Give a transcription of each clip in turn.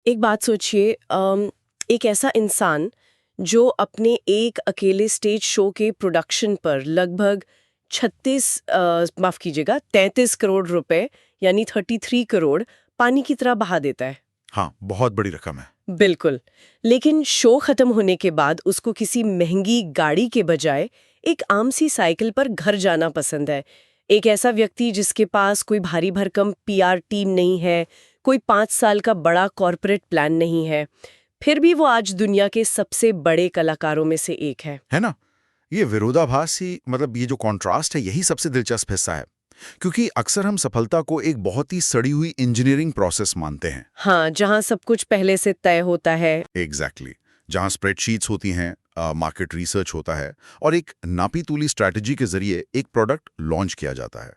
एक बात सोचिए, एक ऐसा इंसान जो अपने एक अकेले स्टेज शो के प्रोडक्शन पर लगभग माफ कीजिएगा 33 करोड़ रुपए यानी 33 करोड़ पानी की तरह बहा देता है। हाँ, बहुत बड़ी रकम है। बिल्कुल। लेकिन शो खत्म होने के बाद उसको किसी महंगी गाड़ी के बजाय एक आम सी साइकिल पर घर जाना पसंद है। एक ऐसा व्यक्ति जिसके पास कोई भारी भरकम पीआर टीम नहीं है, कोई 5 साल का बड़ा कॉर्पोरेट प्लान नहीं है, फिर भी वो आज दुनिया के सबसे बड़े कलाकारों में से एक है ना? ये विरोधाभास ही मतलब ये जो कॉन्ट्रास्ट है यही सबसे दिलचस्प हिस्सा है। क्योंकि अक्सर हम सफलता को एक बहुत ही सड़ी हुई इंजीनियरिंग प्रोसेस मानते हैं। हाँ, जहाँ सब कुछ पहले से तय होता है। एग्जैक्टली जहाँ स्प्रेडशीट्स होती हैं, मार्केट रिसर्च होता है और एक नापी तूली स्ट्रैटेजी के जरिए एक प्रोडक्ट लॉन्च किया जाता है।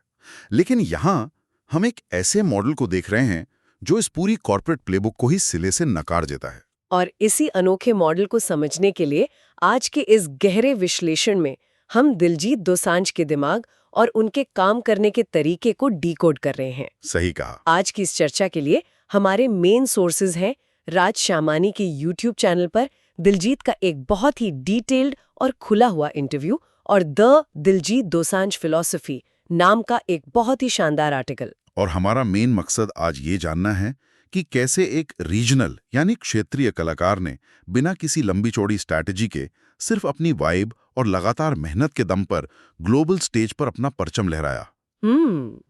लेकिन यहाँ हम एक ऐसे मॉडल को देख रहे हैं जो इस पूरी कॉर्पोरेट प्लेबुक को ही सिले से नकार देता है। और इसी अनोखे मॉडल को समझने के लिए आज के इस गहरे विश्लेषण में हम दिलजीत दोसांझ के दिमाग और उनके काम करने के तरीके को डीकोड कर रहे हैं। सही कहा। आज की इस चर्चा के लिए हमारे मेन सोर्सेज हैं राज श्यामानी के यूट्यूब चैनल पर दिलजीत का एक बहुत ही डिटेल्ड और खुला हुआ इंटरव्यू और द दिलजीत दोसांझ फिलॉसफी नाम का एक बहुत ही शानदार आर्टिकल। और हमारा मेन मकसद आज ये जानना है कि कैसे एक रीजनल यानी क्षेत्रीय कलाकार ने बिना किसी लंबी चौड़ी स्ट्रैटेजी के सिर्फ अपनी वाइब और लगातार मेहनत के दम पर ग्लोबल स्टेज पर अपना परचम लहराया।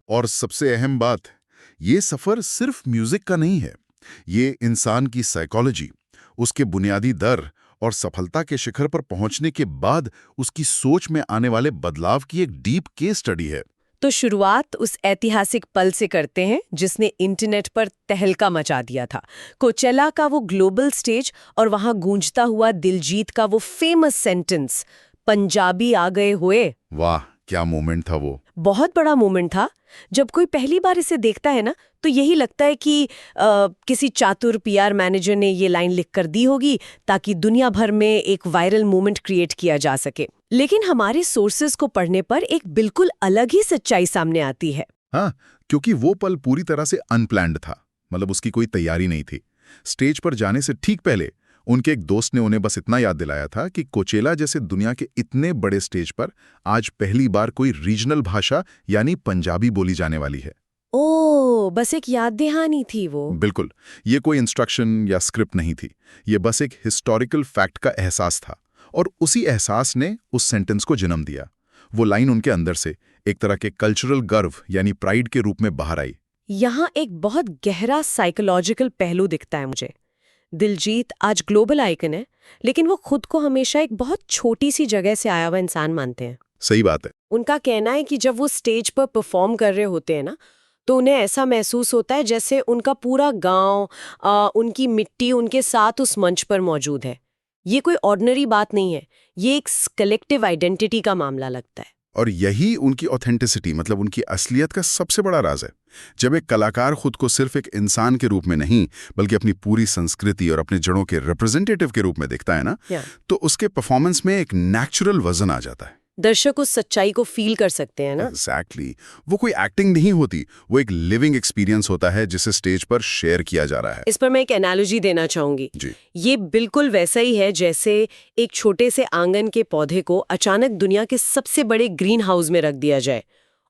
और सबसे अहम बात, ये सफर सिर्फ म्यूजिक का नहीं है, ये इंसान की साइकोलॉजी, उसके बुनियादी दर और सफलता के शिखर पर पहुंचने के बाद उसकी सोच में आने वाले बदलाव की एक डीप केस स्टडी है। तो शुरुआत उस ऐतिहासिक पल से करते हैं जिसने इंटरनेट पर तहलका मचा दिया था। कोचेला का वो ग्लोबल स्टेज और वहां गूंजता हुआ दिलजीत का वो फेमस सेंटेंस, पंजाबी आ गए हुए। वाह, क्या मोमेंट था वो। बहुत बड़ा मोमेंट था। जब कोई पहली बार इसे देखता है ना, तो यही लगता है कि किसी चातुर पीआर मैनेजर ने ये लाइन लिख कर दी होगी ताकि दुनिया भर में एक वायरल मूवमेंट क्रिएट किया जा सके। लेकिन हमारे सोर्सेज को पढ़ने पर एक बिल्कुल अलग ही सच्चाई सामने आती है। हाँ, क्योंकि वो पल पूरी तरह से अनप्लैन्ड था। मतलब उसकी कोई तैयारी नहीं थी। स्टेज पर जाने से ठीक पहले उनके एक दोस्त ने उन्हें बस इतना याद दिलाया था कि कोचेला जैसे दुनिया के इतने बड़े स्टेज पर आज पहली बार कोई रीजनल भाषा यानी पंजाबी बोली जाने वाली है। ओह, बस एक याद दहानी थी वो। बिल्कुल, ये कोई इंस्ट्रक्शन या स्क्रिप्ट नहीं थी। ये बस एक हिस्टोरिकल फैक्ट का एहसास था और उसी एहसास ने उस सेंटेंस को जन्म दिया। वो लाइन उनके अंदर से एक तरह के कल्चरल गर्व यानी प्राइड के रूप में बाहर आई। यहाँ एक बहुत गहरा साइकोलॉजिकल पहलू दिखता है मुझे। दिलजीत आज ग्लोबल आइकन है, लेकिन वो खुद को हमेशा एक बहुत छोटी सी जगह से आया हुआ इंसान मानते हैं। सही बात है। उनका कहना है कि जब वो स्टेज पर परफॉर्म कर रहे होते हैं ना, तो उन्हें ऐसा महसूस होता है जैसे उनका पूरा गांव, उनकी मिट्टी उनके साथ उस मंच पर मौजूद है। ये कोई ऑर्डिनरी बात नहीं है, ये एक कलेक्टिव आइडेंटिटी का मामला लगता है। और यही उनकी ऑथेंटिसिटी मतलब उनकी असलियत का सबसे बड़ा राज है। जब एक कलाकार खुद को सिर्फ एक इंसान के रूप में नहीं बल्कि अपनी पूरी संस्कृति और अपने जड़ों के रिप्रेजेंटेटिव के रूप में देखता है ना, तो उसके परफॉर्मेंस में एक नेचुरल वजन आ जाता है। दर्शक उस सच्चाई को फील कर सकते हैं ना। एग्जैक्टली। वो कोई एक्टिंग नहीं होती, वो एक लिविंग एक्सपीरियंस होता है जिसे स्टेज पर शेयर किया जा रहा है। इस पर मैं एक एनालॉजी देना चाहूंगी जी। ये बिल्कुल वैसा ही है जैसे एक छोटे से आंगन के पौधे को अचानक दुनिया के सबसे बड़े ग्रीन हाउस में रख दिया जाए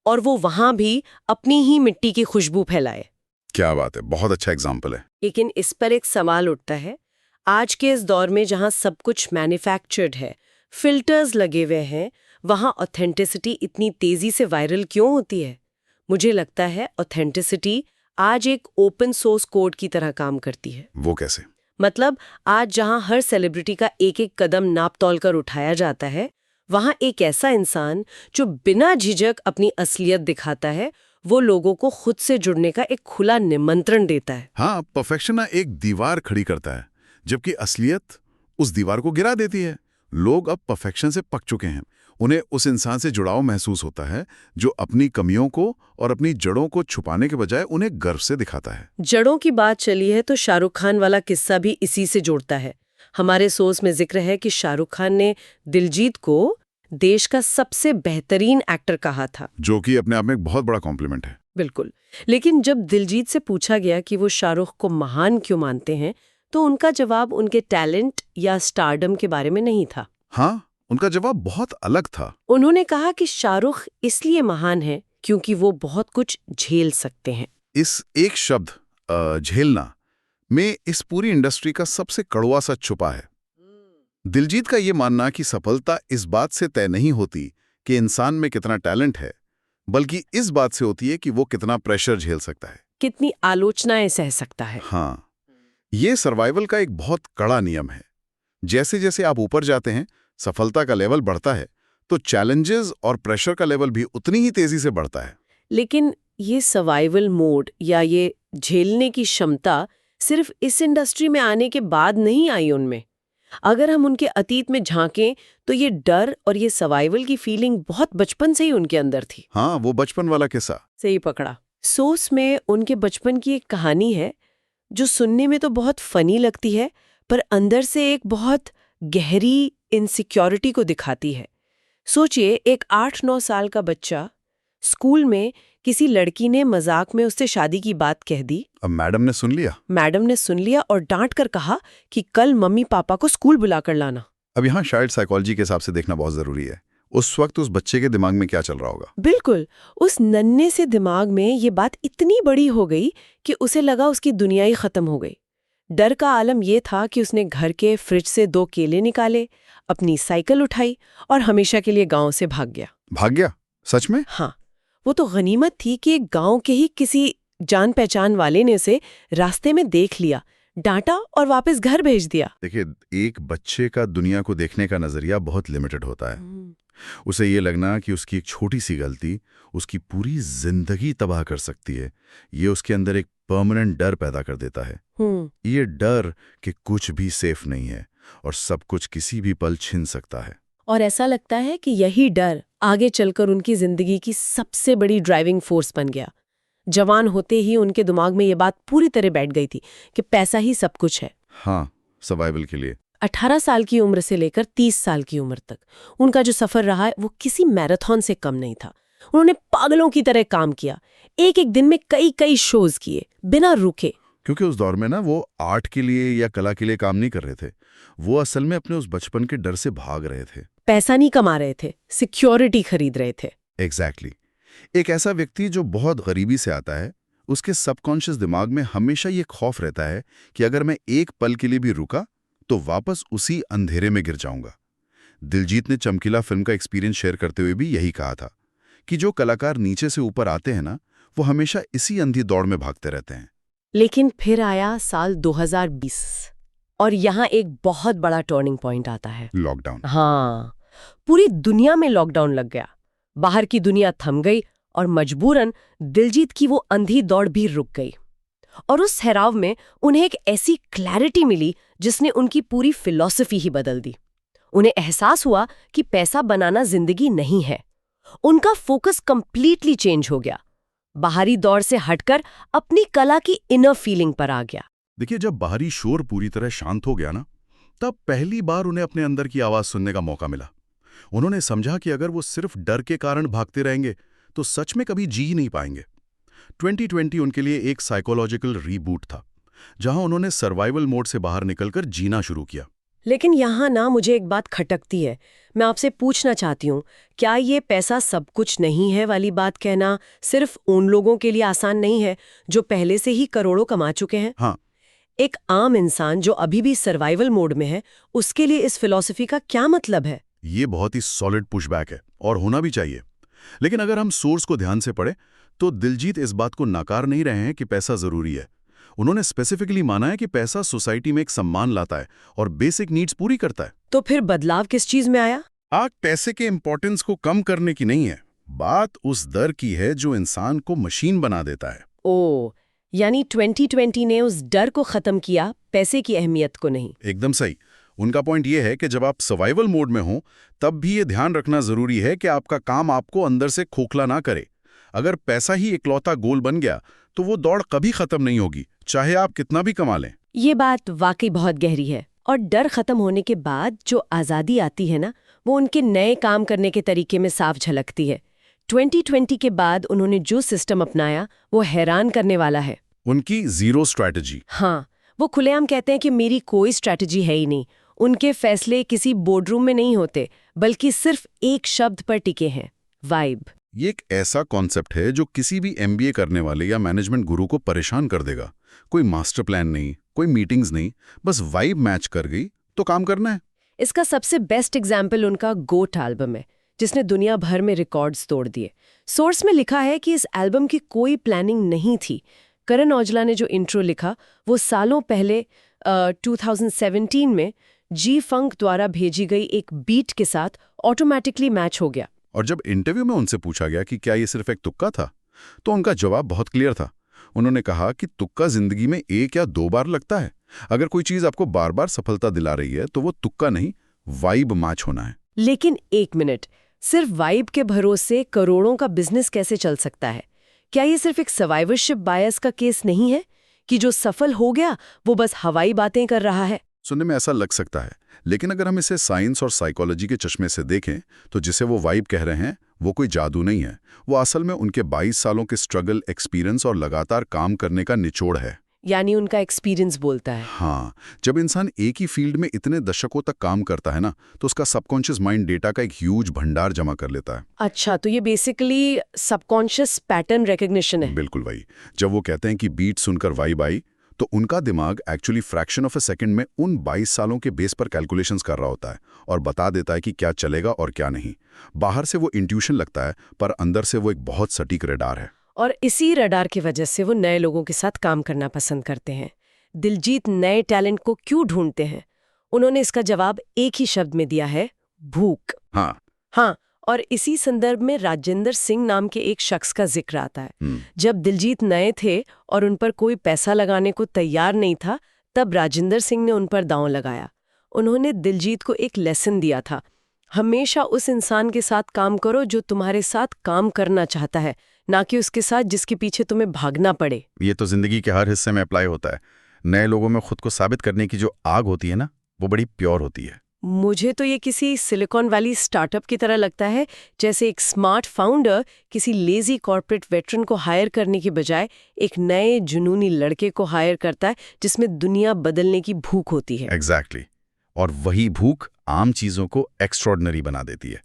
और वो वहां भी अपनी ही मिट्टी की खुशबू फैलाए। क्या बात है, बहुत अच्छा एग्जाम्पल है। लेकिन इस पर एक सवाल उठता है, आज के इस दौर में जहां सब कुछ मैन्युफैक्चर्ड है, फिल्टर्स लगे हुए हैं, वहां ऑथेंटिसिटी इतनी तेजी से वायरल क्यों होती है? मुझे लगता है ऑथेंटिसिटी आज एक ओपन सोर्स कोड की तरह काम करती है। वो कैसे? मतलब आज जहां हर सेलिब्रिटी का एक एक कदम नाप तौल कर उठाया जाता है, वहां एक ऐसा इंसान जो बिना झिझक अपनी असलियत दिखाता है, वो लोगों को खुद से जुड़ने का एक खुला निमंत्रण देता है। हाँ, परफेक्शन एक दीवार खड़ी करता है जबकि असलियत उस दीवार को गिरा देती है। लोग अब परफेक्शन से पक चुके हैं। उन्हें उस इंसान से जुड़ाव महसूस होता है जो अपनी कमियों को और अपनी जड़ों को छुपाने के बजाय उन्हें गर्व से दिखाता है। जड़ों की बात चली है तो शाहरुख खान वाला किस्सा भी इसी से जुड़ता है। हमारे सोर्स में जिक्र है कि शाहरुख खान ने दिलजीत को देश का सबसे बेहतरीन एक्टर कहा था, जो कि अपने आप में एक बहुत बड़ा कॉम्प्लीमेंट है। बिल्कुल। लेकिन जब दिलजीत से पूछा गया कि वो शाहरुख को महान क्यों मानते हैं, तो उनका जवाब उनके टैलेंट या स्टारडम के बारे में नहीं था। हाँ, उनका जवाब बहुत अलग था। उन्होंने कहा कि शाहरुख इसलिए महान है क्योंकि वो बहुत कुछ झेल सकते हैं। इस एक शब्द झेलना में इस पूरी इंडस्ट्री का सबसे कड़वा सच छुपा है। दिलजीत का ये मानना कि सफलता इस बात से तय नहीं होती कि इंसान में कितना टैलेंट है, बल्कि इस बात से होती है कि वो कितना प्रेशर झेल सकता है, कितनी आलोचनाएं सह सकता है। हाँ, ये सर्वाइवल का एक बहुत कड़ा नियम है। जैसे जैसे आप ऊपर जाते हैं, सफलता का लेवल बढ़ता है, तो चैलेंजेस और प्रेशर का लेवल भी उतनी ही तेजी से बढ़ता है। लेकिन ये सर्वाइवल मोड या ये झेलने की क्षमता सिर्फ इस इंडस्ट्री में आने के बाद नहीं आई उनमें। अगर हम उनके अतीत में झांकें तो ये डर और ये सर्वाइवल की फीलिंग बहुत बचपन से ही उनके अंदर थी। हाँ, वो बचपन वाला किस्सा। सही पकड़ा। सोर्स में उनके बचपन की एक कहानी है जो सुनने में तो बहुत फनी लगती है, पर अंदर से एक बहुत गहरी इनसिक्योरिटी को दिखाती है। सोचिए, एक 8-9 साल का बच्चा, स्कूल में किसी लड़की ने मजाक में उससे शादी की बात कह दी। अब मैडम ने सुन लिया। मैडम ने सुन लिया और डांट कर कहा कि कल मम्मी पापा को स्कूल बुलाकर लाना। अब यहाँ शायद साइकोलॉजी के हिसाब से देखना बहुत जरूरी है। उस वक्त उस बच्चे के दिमाग में क्या चल रहा होगा। बिल्कुल, उस नन्हे से दिमाग में ये बात इतनी बड़ी हो गई कि उसे लगा उसकी दुनिया ही खत्म हो गई। डर का आलम ये था कि उसने घर के फ्रिज से 2 केले निकाले, अपनी साइकिल उठाई और हमेशा के लिए गांव से भाग गया। भाग गया? सच में? हाँ, वो तो गनीमत थी कि एक गांव के ही किसी जान पहचान वाले ने उसे रास्ते में देख लिया, डांटा और वापस घर भेज दिया। देखिए, एक बच्चे का दुनिया को देखने का नजरिया बहुत लिमिटेड होता है। उसे ये लगना कि उसकी एक छोटी सी गलती उसकी पूरी जिंदगी तबाह कर सकती है, ये उसके अंदर एक परमानेंट डर पैदा कर देता है। ये डर कि कुछ भी सेफ नहीं है और सब कुछ किसी भी पल छिन सकता है। और ऐसा लगता है कि यही डर आगे चलकर उनकी जिंदगी की सबसे बड़ी ड्राइविंग फोर्स बन गया। जवान होते ही उनके दिमाग में ये बात पूरी तरह बैठ गई थी कि पैसा ही सब कुछ है। हाँ, सर्वाइवल के लिए। 18 साल की उम्र से लेकर 30 साल की उम्र तक उनका जो सफर रहा है वो किसी मैराथन से कम नहीं था। उन्होंने पागलों की तरह काम किया, एक एक दिन में कई शोज किए बिना रुके। क्योंकि उस दौर में ना वो आर्ट के लिए या कला के लिए काम नहीं कर रहे थे, वो असल में अपने उस बचपन के डर से भाग रहे थे। पैसा नहीं कमा रहे थे, सिक्योरिटी खरीद रहे थे। एग्जैक्टली। एक ऐसा व्यक्ति जो बहुत गरीबी से आता है, उसके सबकॉन्शियस दिमाग में हमेशा ये खौफ रहता है कि अगर मैं एक पल के लिए भी रुका तो वापस उसी अंधेरे में गिर जाऊंगा। दिलजीत ने चमकीला फिल्म का एक्सपीरियंस शेयर करते हुए भी यही कहा था कि जो कलाकार नीचे से ऊपर आते हैं ना, वो हमेशा इसी अंधी दौड़ में भागते रहते हैं। लेकिन फिर आया साल 2020 और यहाँ एक बहुत बड़ा टर्निंग पॉइंट आता है, लॉकडाउन। हाँ, पूरी दुनिया में लॉकडाउन लग गया। बाहर की दुनिया थम गई और मजबूरन दिलजीत की वो अंधी दौड़ भी रुक गई। और उस ठहराव में उन्हें एक ऐसी क्लैरिटी मिली जिसने उनकी पूरी फिलॉसफी ही बदल दी। उन्हें एहसास हुआ कि पैसा बनाना जिंदगी नहीं है। उनका फोकस कंप्लीटली चेंज हो गया, बाहरी दौड़ से हटकर अपनी कला की इनर फीलिंग पर आ गया। देखिए, जब बाहरी शोर पूरी तरह शांत हो गया ना, तब पहली बार उन्हें अपने अंदर की आवाज सुनने का मौका मिला। उन्होंने समझा कि अगर वो सिर्फ डर के कारण भागते रहेंगे तो सच में कभी जी ही नहीं पाएंगे। 2020 उनके लिए एक साइकोलॉजिकल रीबूट था, जहां उन्होंने सर्वाइवल मोड से बाहर निकलकर जीना शुरू किया। लेकिन यहाँ ना मुझे एक बात खटकती है। मैं आपसे पूछना चाहती हूँ, क्या ये पैसा सब कुछ नहीं है वाली बात कहना सिर्फ उन लोगों के लिए आसान नहीं है जो पहले से ही करोड़ों कमा चुके हैं? हाँ, एक आम इंसान जो अभी भी सर्वाइवल मोड में है, उसके लिए इस फिलॉसफी का क्या मतलब है? ये बहुत ही सॉलिड पुशबैक है और होना भी चाहिए। लेकिन अगर हम सोर्स को ध्यान से पढ़ें तो दिलजीत इस बात को नकार नहीं रहे हैं कि पैसा जरूरी है। उन्होंने स्पेसिफिकली माना है कि पैसा सोसाइटी में एक सम्मान लाता है और बेसिक नीड्स पूरी करता है। तो फिर बदलाव किस चीज में आया? आग पैसे के इंपॉर्टेंस को कम करने की नहीं है, बात उस दर की है जो इंसान को मशीन बना देता है। ओ, यानी 2020 ने उस डर को खत्म किया, पैसे की अहमियत को नहीं। एकदम सही। उनका पॉइंट ये है कि जब आप सर्वाइवल मोड में हो तब भी ये ध्यान रखना जरूरी है कि आपका काम आपको अंदर से खोखला ना करे। अगर पैसा ही इकलौता गोल बन गया तो वो दौड़ कभी खत्म नहीं होगी, चाहे आप कितना भी कमा लें। ये बात वाकई बहुत गहरी है। और डर खत्म होने के बाद जो आज़ादी आती है ना, वो उनके नए काम करने के तरीके में साफ झलकती है। 2020 के बाद उन्होंने जो सिस्टम अपनाया वो हैरान करने वाला है। उनकी जीरो स्ट्रैटेजी। हाँ, वो खुलेआम कहते हैं कि मेरी कोई स्ट्रैटेजी है ही नहीं। उनके फैसले किसी बोर्डरूम में नहीं होते, बल्कि सिर्फ एक शब्द पर टिके हैं, वाइब। ये एक ऐसा कॉन्सेप्ट है जो किसी भी MBA करने वाले या मैनेजमेंट गुरु को परेशान कर देगा। कोई मास्टर प्लान नहीं, कोई मीटिंग्स नहीं, बस वाइब मैच कर गई तो काम करना है। इसका सबसे बेस्ट एग्जाम्पल उनका गोट एल्बम है, जिसने दुनिया भर में रिकॉर्ड्स तोड़ दिए। सोर्स में लिखा है कि इस एल्बम की कोई प्लानिंग नहीं थी। करण औजला ने जो इंट्रो लिखा वो सालों पहले 2017 में जी फंक द्वारा भेजी गई एक बीट के साथ ऑटोमेटिकली मैच हो गया। और जब इंटरव्यू में उनसे पूछा गया कि क्या ये सिर्फ एक तुक्का था, तो उनका जवाब बहुत क्लियर था। उन्होंने कहा कि तुक्का जिंदगी में 1 या 2 बार लगता है। अगर कोई चीज आपको बार बार सफलता दिला रही है तो वो तुक्का नहीं, वाइब मैच होना है। लेकिन एक मिनट, सिर्फ वाइब के भरोसे करोड़ों का बिजनेस कैसे चल सकता है? क्या ये सिर्फ एक सर्वाइवरशिप बायस का केस नहीं है कि जो सफल हो गया वो बस हवाई बातें कर रहा है? सुनने में ऐसा लग सकता है, लेकिन अगर हम इसे साइंस और साइकोलॉजी के चश्मे से देखें तो जिसे वो वाइब कह रहे हैं वो कोई जादू नहीं है। वो असल में उनके 22 सालों के स्ट्रगल, एक्सपीरियंस और लगातार काम करने का निचोड़ है। यानी उनका एक्सपीरियंस बोलता है। हाँ, जब इंसान एक ही फील्ड में इतने दशकों तक काम करता है ना, तो उसका सबकॉन्शियस माइंड डेटा का एक ह्यूज भंडार जमा कर लेता है। अच्छा, तो ये बेसिकली सबकॉन्शियस पैटर्न रिकग्निशन है। बिल्कुल वही। जब वो कहते हैं कि बीट सुनकर वाइब आई, तो उनका दिमाग actually fraction of a second में उन 22 सालों के बेस पर कैलकुलेशंस कर रहा होता है और बता देता है कि क्या चलेगा और क्या नहीं। बाहर से वो इंट्यूशन लगता है, पर अंदर से वो एक बहुत सटीक रडार है। और इसी रडार की वजह से वो नए लोगों के साथ काम करना पसंद करते हैं। दिलजीत नए टैलेंट को क्यों ढूंढते हैं? उन्होंने इसका जवाब एक ही शब्द में दिया है, भूख। हाँ, और इसी संदर्भ में राजेंद्र सिंह नाम के एक शख्स का जिक्र आता है। जब दिलजीत नए थे और उन पर कोई पैसा लगाने को तैयार नहीं था, तब राजेंद्र सिंह ने उन पर दांव लगाया। उन्होंने दिलजीत को एक लेसन दिया था, हमेशा उस इंसान के साथ काम करो जो तुम्हारे साथ काम करना चाहता है, ना कि उसके साथ जिसके पीछे तुम्हें भागना पड़े। ये तो जिंदगी के हर हिस्से में अप्लाई होता है। नए लोगों में खुद को साबित करने की जो आग होती है ना, वो बड़ी प्योर होती है। मुझे तो ये किसी सिलिकॉन वैली स्टार्टअप की तरह लगता है, जैसे एक स्मार्ट फाउंडर किसी लेजी कॉर्पोरेट वेटरन को हायर करने के बजाय एक नए जुनूनी लड़के को हायर करता है जिसमें दुनिया बदलने की भूख होती है। एग्जैक्टली। और वही भूख आम चीजों को एक्स्ट्रॉर्डिनरी बना देती है।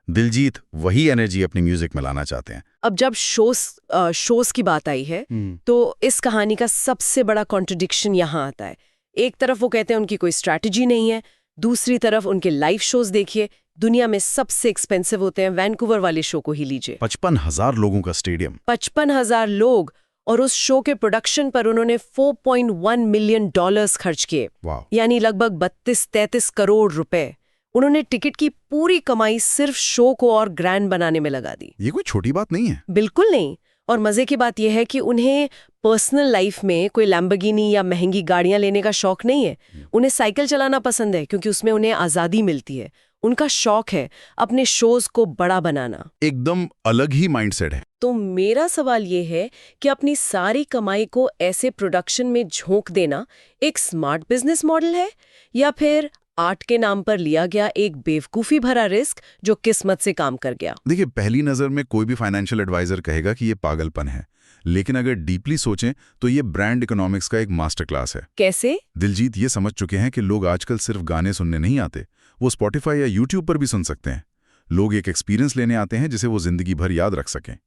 दिलजीत वही एनर्जी अपनी म्यूजिक में लाना चाहते हैं। अब जब शोज की बात आई है तो इस कहानी का सबसे बड़ा कॉन्ट्रडिक्शन यहाँ आता है। एक तरफ वो कहते हैं उनकी कोई स्ट्रैटेजी नहीं है, दूसरी तरफ उनके लाइव शोज देखिए, दुनिया में सबसे एक्सपेंसिव होते हैं। वैंकूवर वाले शो को ही लीजिए, 55,000 लोगों का स्टेडियम। 55,000 लोग, और उस शो के प्रोडक्शन पर उन्होंने $4.1 मिलियन खर्च किए, यानी लगभग 32-33 करोड़ रुपए। उन्होंने टिकट की पूरी कमाई सिर्फ शो को और ग्रैंड बनाने में लगा दी। ये कोई छोटी बात नहीं है। बिल्कुल नहीं। और मजे की बात यह है कि उन्हें पर्सनल लाइफ में कोई लैम्बोर्गिनी या महंगी गाड़ियां लेने का शौक नहीं है। उन्हें साइकिल चलाना पसंद है क्योंकि उसमें उन्हें आजादी मिलती है। उनका शौक है अपने शोज को बड़ा बनाना। एकदम अलग ही माइंडसेट है। तो मेरा सवाल ये है कि अपनी सारी कमाई को ऐसे प्रोडक्शन में झोंक देना एक स्मार्ट बिजनेस मॉडल है, या फिर आर्ट के नाम पर लिया गया एक बेवकूफी भरा रिस्क जो किस्मत से काम कर गया? देखिए, पहली नजर में कोई भी फाइनेंशियल एडवाइजर कहेगा कि ये पागलपन है, लेकिन अगर डीपली सोचें तो ये ब्रांड इकोनॉमिक्स का एक मास्टर क्लास है। कैसे? दिलजीत ये समझ चुके हैं कि लोग आजकल सिर्फ गाने सुनने नहीं आते, वो स्पॉटिफाई या यूट्यूब पर भी सुन सकते हैं। लोग एक एक्सपीरियंस लेने आते हैं जिसे वो जिंदगी भर याद रख सकें।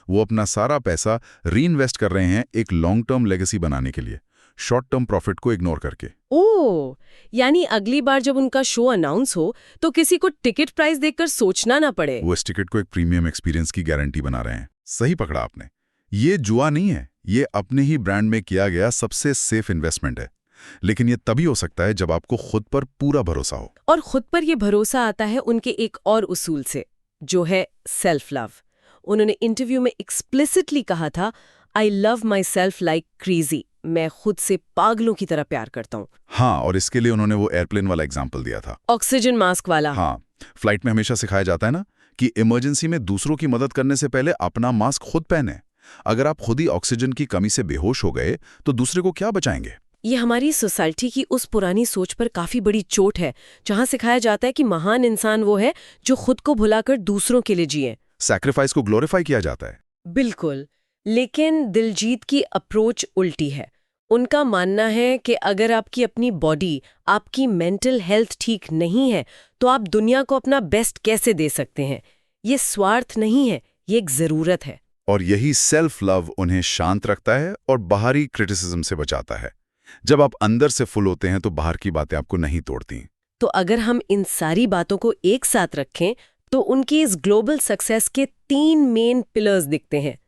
वो अपना सारा पैसा री-इन्वेस्ट कर रहे हैं एक लॉन्ग टर्म लेगेसी बनाने के लिए, शॉर्ट टर्म प्रॉफिट को इग्नोर करके। ओह, यानी अगली बार जब उनका शो अनाउंस हो तो किसी को टिकट प्राइस देखकर सोचना ना पड़े। वो इस टिकट को एक प्रीमियम एक्सपीरियंस की गारंटी बना रहे हैं। सही पकड़ा आपने। ये जुआ नहीं है, ये अपने ही ब्रांड में किया गया सबसे सेफ इन्वेस्टमेंट है। लेकिन ये तभी हो सकता है जब आपको खुद पर पूरा भरोसा हो। और खुद पर यह भरोसा आता है उनके एक और उसूल से, जो है सेल्फ लव। उन्होंने इंटरव्यू में एक्सप्लिसिटली कहा था, I love my self like crazy. मैं खुद से पागलों की तरह प्यार करता हूँ। हाँ, और इसके लिए उन्होंने वो एयरप्लेन वाला एग्जाम्पल दिया था, ऑक्सीजन मास्क वाला। हाँ, फ्लाइट में हमेशा सिखाया जाता है ना कि इमरजेंसी में दूसरों की मदद करने से पहले अपना मास्क खुद पहने। अगर आप खुद ही ऑक्सीजन की कमी से बेहोश हो गए तो दूसरे को क्या बचाएंगे? ये हमारी सोसाइटी की उस पुरानी सोच पर काफी बड़ी चोट है, जहां सिखाया जाता है कि महान इंसान वो है जो खुद को भुलाकर दूसरों के लिए जिए। सैक्रिफाइस को ग्लोरीफाई किया जाता है। बिल्कुल, लेकिन दिलजीत की अप्रोच उल्टी है। उनका मानना है कि अगर आपकी अपनी बॉडी, आपकी मेंटल हेल्थ ठीक नहीं है, तो आप दुनिया को अपना बेस्ट कैसे दे सकते हैं? ये स्वार्थ नहीं है, ये एक ज़रूरत है। और यही सेल्फ लव उन्हें शांत रखता है और बाहरी क्रिटिसिज्म से बचाता है। जब आप अंदर से फुल होते हैं तो बाहर की बातें आपको नहीं तोड़ती। तो अगर हम इन सारी बातों को एक साथ रखें, तो उनकी इस ग्लोबल सक्सेस के 3 मेन पिलर्स दिखते हैं।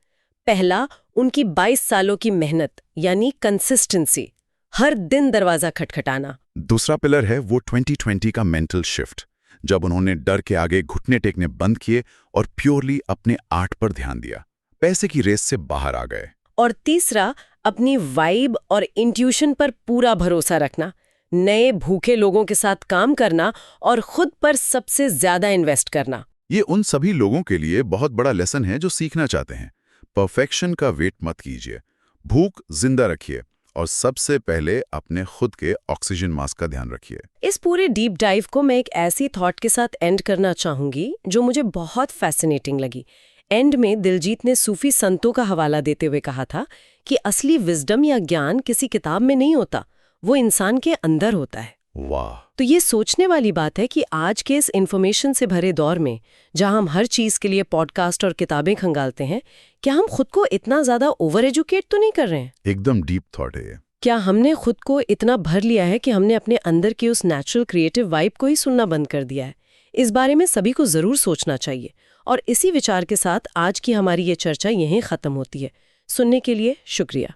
पहला, उनकी 22 सालों की मेहनत यानी कंसिस्टेंसी, हर दिन दरवाजा खटखटाना। दूसरा पिलर है वो 2020 का मेंटल शिफ्ट, जब उन्होंने डर के आगे घुटने टेकने बंद किए और प्योरली अपने आर्ट पर ध्यान दिया, पैसे की रेस से बाहर आ गए। और तीसरा, अपनी वाइब और इंट्यूशन पर पूरा भरोसा रखना, नए भूखे लोगों के साथ काम करना और खुद पर सबसे ज्यादा इन्वेस्ट करना। ये उन सभी लोगों के लिए बहुत बड़ा लेसन है जो सीखना चाहते हैं। परफेक्शन का वेट मत कीजिए, भूख जिंदा रखिए और सबसे पहले अपने खुद के ऑक्सीजन मास्क का ध्यान रखिए। इस पूरे डीप डाइव को मैं एक ऐसी थॉट के साथ एंड करना चाहूंगी जो मुझे बहुत फैसिनेटिंग लगी। एंड में दिलजीत ने सूफी संतों का हवाला देते हुए कहा था कि असली विजडम या ज्ञान किसी किताब में नहीं होता, वो इंसान के अंदर होता है। वाह! तो ये सोचने वाली बात है कि आज के इस इन्फॉर्मेशन से भरे दौर में, जहां हम हर चीज के लिए पॉडकास्ट और किताबें खंगालते हैं, क्या हम खुद को इतना ज्यादा ओवर एजुकेट तो नहीं कर रहे हैं? एकदम डीप थॉट है ये। क्या हमने खुद को इतना भर लिया है कि हमने अपने अंदर की उस नेचुरल क्रिएटिव वाइब को ही सुनना बंद कर दिया है? इस बारे में सभी को जरूर सोचना चाहिए। और इसी विचार के साथ आज की हमारी ये चर्चा यहीं खत्म होती है। सुनने के लिए शुक्रिया।